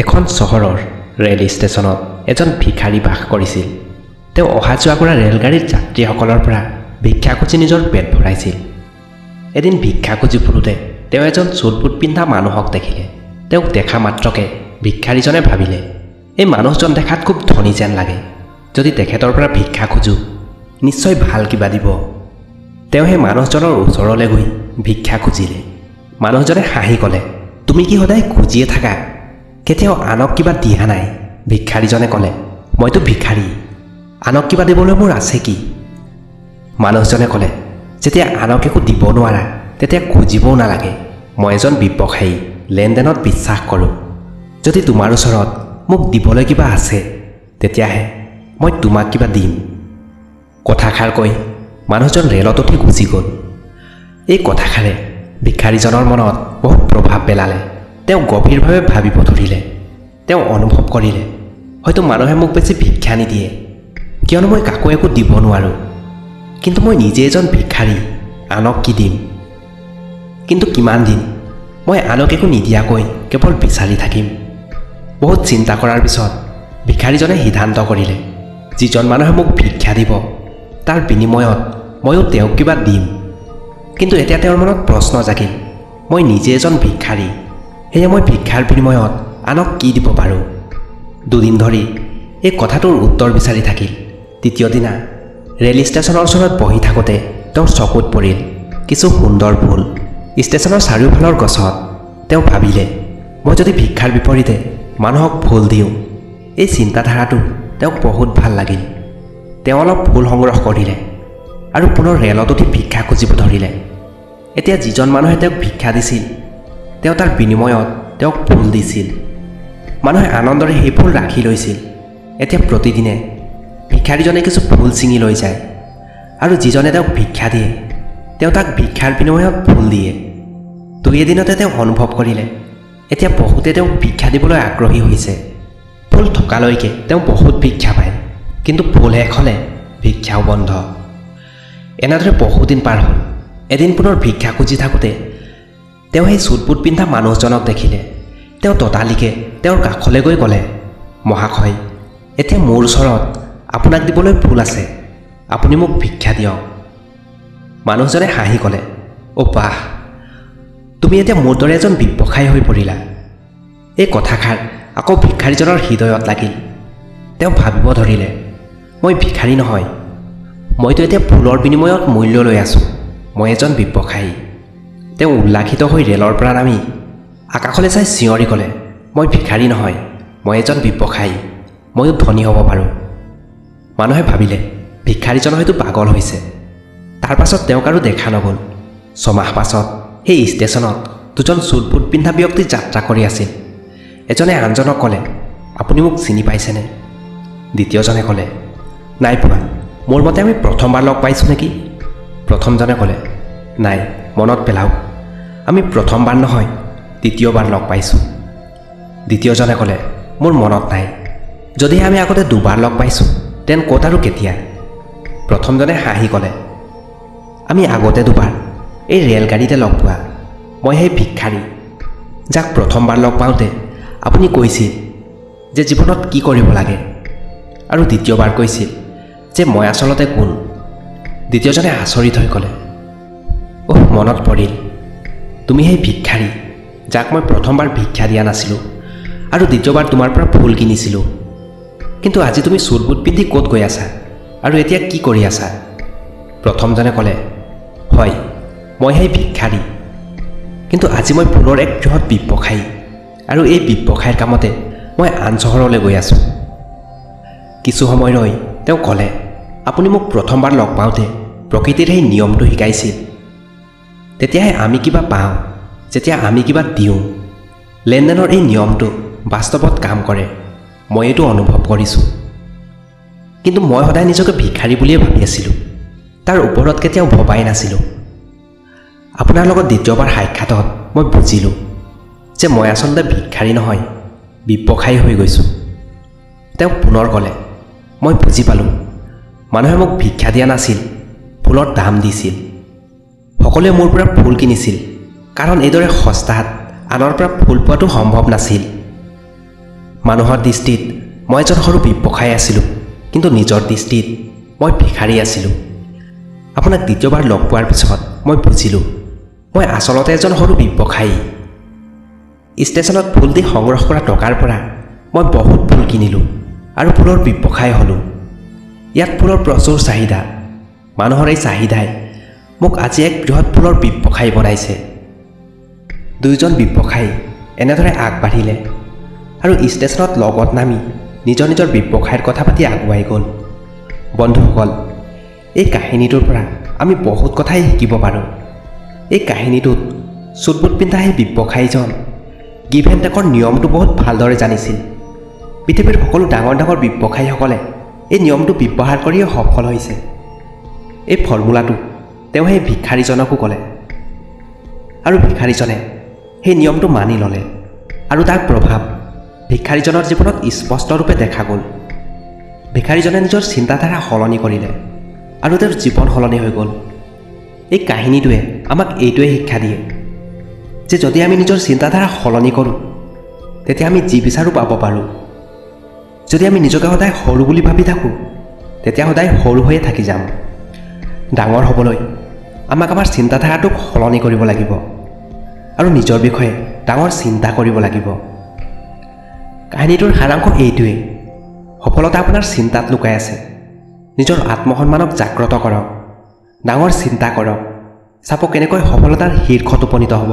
এখন চহৰৰ ৰেল ষ্টেচনত এজন ভিখাৰী বাস কৰিছিল। তেওঁ অহা যোৱা কৰা ৰেলগাড়ীৰ যাত্ৰীসকলৰ পৰা ভিক্ষা খুজি নিজৰ পেট ভৰাইছিল। এদিন ভিক্ষা খুজি ফুৰোতে তেওঁ এজন চুটবুট পিন্ধা মানুহক দেখিলে। তেওঁক দেখা মাত্ৰকে ভিক্ষাৰীজনে ভাবিলে, এই মানুহজন দেখাত খুব ধনী যেন লাগে। যদি তেখেতৰ পৰা ভিক্ষা খোজো নিশ্চয় ভাল কিবা দিব। তেওঁ সেই মানুহজনৰ ওচৰলৈ গৈ ভিক্ষা খুজিলে। মানুহজনে হাঁহি ক'লে, তুমি কি সদায় খুজিয়ে থাকা? কেতিয়াও আনক কিবা দিয়া নাই? ভিক্ষাৰীজনে ক'লে, মইতো ভিক্ষাৰী, আনক কিবা দিবলৈ মোৰ আছে কি? মানুহজনে ক'লে, যেতিয়া আনক একো দিব নোৱাৰা তেতিয়া খুজিবও নালাগে। মই এজন ব্যৱসায়ী, লেনদেনত বিশ্বাস কৰোঁ। যদি তোমাৰ ওচৰত মোক দিবলৈ কিবা আছে তেতিয়াহে মই তোমাক কিবা দিম। কথাষাৰ কৈ মানুহজন ৰেলত উঠি গুচি গ'ল। এই কথাষাৰে ভিক্ষাৰীজনৰ মনত বহুত প্ৰভাৱ পেলালে। তেওঁ গভীৰভাৱে ভাবিব ধৰিলে। তেওঁ অনুভৱ কৰিলে, হয়তো মানুহে মোক বেছি ভিক্ষা নিদিয়ে, কিয়নো মই কাকো একো দিব নোৱাৰোঁ। কিন্তু মই নিজে এজন ভিক্ষাৰী, আনক কি দিম? কিন্তু কিমান দিন মই আনক একো নিদিয়াকৈ কেৱল বিচাৰি থাকিম? বহুত চিন্তা কৰাৰ পিছত ভিক্ষাৰীজনে সিদ্ধান্ত কৰিলে, যিজন মানুহে মোক ভিক্ষা দিব তাৰ বিনিময়ত ময়ো তেওঁক কিবা দিম। কিন্তু এতিয়া তেওঁৰ মনত প্ৰশ্ন জাগিল, মই নিজে এজন ভিক্ষাৰী, সেয়ে মই ভিক্ষাৰ বিনিময়ত আনক কি দিব পাৰোঁ? দুদিন ধৰি এই কথাটোৰ উত্তৰ বিচাৰি থাকিল। তৃতীয় দিনা ৰেল ষ্টেচনৰ ওচৰত বহি থাকোঁতে তেওঁৰ চকুত পৰিল কিছু সুন্দৰ ফুল। ষ্টেচনৰ চাৰিওফালৰ গছত তেওঁ ভাবিলে, মই যদি ভিক্ষাৰ বিপৰীতে মানুহক ফুল দিওঁ। এই চিন্তাধাৰাটো তেওঁক বহুত ভাল লাগিল। তেওঁ অলপ ফুল সংগ্ৰহ কৰিলে আৰু পুনৰ ৰেলত উঠি ভিক্ষা খুজিব ধৰিলে। এতিয়া যিজন মানুহে তেওঁক ভিক্ষা দিছিল তেওঁ তাৰ বিনিময়ত তেওঁক ফুল দিছিল। মানুহে আনন্দৰে সেই ফুল ৰাখি লৈছিল। এতিয়া প্ৰতিদিনে ভিক্ষাৰীজনে কিছু ফুল ছিঙি লৈ যায় আৰু যিজনে তেওঁক ভিক্ষা দিয়ে তেওঁ তাক ভিক্ষাৰ বিনিময়ত ফুল দিয়ে। দুই এদিনতে তেওঁ অনুভৱ কৰিলে, এতিয়া বহুতে তেওঁক ভিক্ষা দিবলৈ আগ্ৰহী হৈছে। ফুল থকালৈকে তেওঁ বহুত ভিক্ষা পায়, কিন্তু ফুল শেষ হ'লে ভিক্ষাও বন্ধ। এনেদৰে বহুদিন পাৰ হ'ল। এদিন পুনৰ ভিক্ষা খুজি থাকোঁতে তেওঁ সেই চুটবুট পিন্ধা মানুহজনক দেখিলে। তেওঁ ততালিকে তেওঁৰ কাষলৈ গৈ ক'লে, মহাশয়, এতিয়া মোৰ ওচৰত আপোনাক দিবলৈ ফুল আছে, আপুনি মোক ভিক্ষা দিয়ক। মানুহজনে হাঁহি ক'লে, অ' বাহ, তুমি এতিয়া মোৰ দৰে এজন ব্যৱসায়ী হৈ পৰিলা। এই কথাষাৰ আকৌ ভিক্ষাৰীজনৰ হৃদয়ত লাগিল। তেওঁ ভাবিব ধৰিলে, মই ভিক্ষাৰী নহয়, মইতো এতিয়া ফুলৰ বিনিময়ত মূল্য লৈ আছোঁ। মই এজন ব্যৱসায়ী। তেওঁ উল্লাসিত হৈ ৰেলৰ পৰা নামি আকাশলৈ চাই চিঞৰি ক'লে, মই ভিক্ষাৰী নহয়, মই এজন ব্যৱসায়ী, ময়ো ধনী হ'ব পাৰোঁ। মানুহে ভাবিলে ভিক্ষাৰীজন হয়তো পাগল হৈছে। তাৰ পাছত তেওঁক আৰু দেখা নগ'ল। ছমাহ পাছত সেই ষ্টেচনত দুজন চুটবুট পিন্ধা ব্যক্তি যাত্ৰা কৰি আছিল। এজনে আনজনক ক'লে, আপুনি মোক চিনি পাইছেনে? দ্বিতীয়জনে ক'লে, নাই পোৱা, মোৰ মতে আমি প্ৰথমবাৰ লগ পাইছোঁ নেকি? প্ৰথমজনে ক'লে, নাই, মনত পেলাওক, আমি প্ৰথমবাৰ নহয়, দ্বিতীয়বাৰ লগ পাইছোঁ। দ্বিতীয়জনে ক'লে, মোৰ মনত নাই, যদিহে আমি আগতে দুবাৰ লগ পাইছোঁ তেন ক'ত আৰু কেতিয়া? প্ৰথমজনে হাঁহি ক'লে, আমি আগতে দুবাৰ এই ৰেলগাড়ীতে লগ পোৱা। মই সেই ভিক্ষাৰী যাক প্ৰথমবাৰ লগ পাওঁতে আপুনি কৈছিল যে জীৱনত কি কৰিব লাগে, আৰু দ্বিতীয়বাৰ কৈছিল যে মই আচলতে কোন। দ্বিতীয়জনে আচৰিত হৈ ক'লে, অহ, মনত পৰিল, তুমি সেই ভিক্ষাৰী যাক মই প্ৰথমবাৰ ভিক্ষা দিয়া নাছিলোঁ আৰু দ্বিতীয়বাৰ তোমাৰ পৰা ফুল কিনিছিলোঁ। কিন্তু আজি তুমি চুটবুট পিন্ধি ক'ত গৈ আছা আৰু এতিয়া কি কৰি আছা? প্ৰথমজনে ক'লে, হয়, মই সেই ভিক্ষাৰী, কিন্তু আজি মই ফুলৰ এক বৃহৎ ব্যৱসায়ী আৰু এই ব্যৱসায়ৰ কামতে মই আন চহৰলৈ গৈ আছোঁ। কিছু সময় ৰৈ তেওঁ ক'লে, আপুনি মোক প্ৰথমবাৰ লগ পাওঁতে প্ৰকৃতিৰ সেই নিয়মটো শিকাইছিল। তেতিয়াহে আমি কিবা পাওঁ যেতিয়া আমি কিবা দিওঁ। লেনদেনৰ এই নিয়মটো বাস্তৱত কাম কৰে, মই এইটো অনুভৱ কৰিছোঁ। কিন্তু মই সদায় নিজকে ভিক্ষাৰী বুলিয়ে ভাবি আছিলোঁ, তাৰ ওপৰত কেতিয়াও ভবাই নাছিলোঁ। আপোনাৰ লগত দ্বিতীয়বাৰ সাক্ষাতত মই বুজিলোঁ যে মই আচলতে ভিক্ষাৰী নহয়, ব্যৱসায়ী হৈ গৈছোঁ। তেওঁ পুনৰ ক'লে, মই বুজি পালোঁ, মানুহে মোক ভিক্ষা দিয়া নাছিল, ফুলৰ দাম দিছিল। সকলোৱে মোৰ পৰা ফুল কিনিছিল, কাৰণ এইদৰে সস্তাত আনৰ পৰা ফুল পোৱাটো সম্ভৱ নাছিল। মানুহৰ দৃষ্টিত মই এজন সৰু ব্যৱসায়ী আছিলোঁ, কিন্তু নিজৰ দৃষ্টিত মই ভিখাৰী আছিলোঁ। আপোনাক দ্বিতীয়বাৰ লগ পোৱাৰ পিছত মই বুজিলোঁ মই আচলতে এজন সৰু ব্যৱসায়ী। ষ্টেচনত ফুল দি সংগ্ৰহ কৰা টকাৰ পৰা মই বহুত ফুল কিনিলোঁ আৰু ফুলৰ ব্যৱসায়ী হ'লোঁ। ইয়াত ফুলৰ প্ৰচুৰ চাহিদা। মানুহৰ এই চাহিদাই মোক আজি এক বৃহৎ ফুলৰ ব্যৱসায়ী বনাইছে। দুয়োজন ব্যৱসায়ী এনেদৰে আগবাঢ়িলে আৰু ষ্টেচনত লগত নামি নিজৰ নিজৰ ব্যৱসায়ৰ কথা পাতি আগুৱাই গ'ল। বন্ধুসকল, এই কাহিনীটোৰ পৰা আমি বহুত কথাই শিকিব পাৰোঁ। এই কাহিনীটোত চুটবুট পিন্ধা সেই ব্যৱসায়ীজন গিভ এণ্ড টেকৰ নিয়মটো বহুত ভালদৰে জানিছিল। পৃথিৱীৰ সকলো ডাঙৰ ডাঙৰ ব্যৱসায়ীসকলে এই নিয়মটো ব্যৱহাৰ কৰিয়ে সফল হৈছে। এই ফৰ্মুলাটো তেওঁ সেই ভিক্ষাৰীজনকো ক'লে আৰু ভিক্ষাৰীজনে সেই নিয়মটো মানি ল'লে আৰু তাৰ প্ৰভাৱ ভিক্ষাৰীজনৰ জীৱনত স্পষ্টৰূপে দেখা গ'ল। ভিক্ষাৰীজনে নিজৰ চিন্তাধাৰা সলনি কৰিলে আৰু তেওঁৰ জীৱন সলনি হৈ গ'ল। এই কাহিনীটোৱে আমাক এইটোৱে শিক্ষা দিয়ে যে যদি আমি নিজৰ চিন্তাধাৰা সলনি কৰোঁ তেতিয়া আমি যি বিচাৰোঁ পাব পাৰোঁ। যদি আমি নিজকে সদায় সৰু বুলি ভাবি থাকোঁ তেতিয়া সদায় সৰু হৈয়ে থাকি যাম। ডাঙৰ হ'বলৈ আমাক আমাৰ চিন্তাধাৰাটোক সলনি কৰিব লাগিব আৰু নিজৰ বিষয়ে ডাঙৰ চিন্তা কৰিব লাগিব। কাহিনীটোৰ সাৰাংশ এইটোৱে, সফলতা আপোনাৰ চিন্তাত লুকাই আছে। নিজৰ আত্মসন্মানক জাগ্ৰত কৰক, ডাঙৰ চিন্তা কৰক, চাব কেনেকৈ সফলতাৰ শীৰ্ষত উপনীত হ'ব।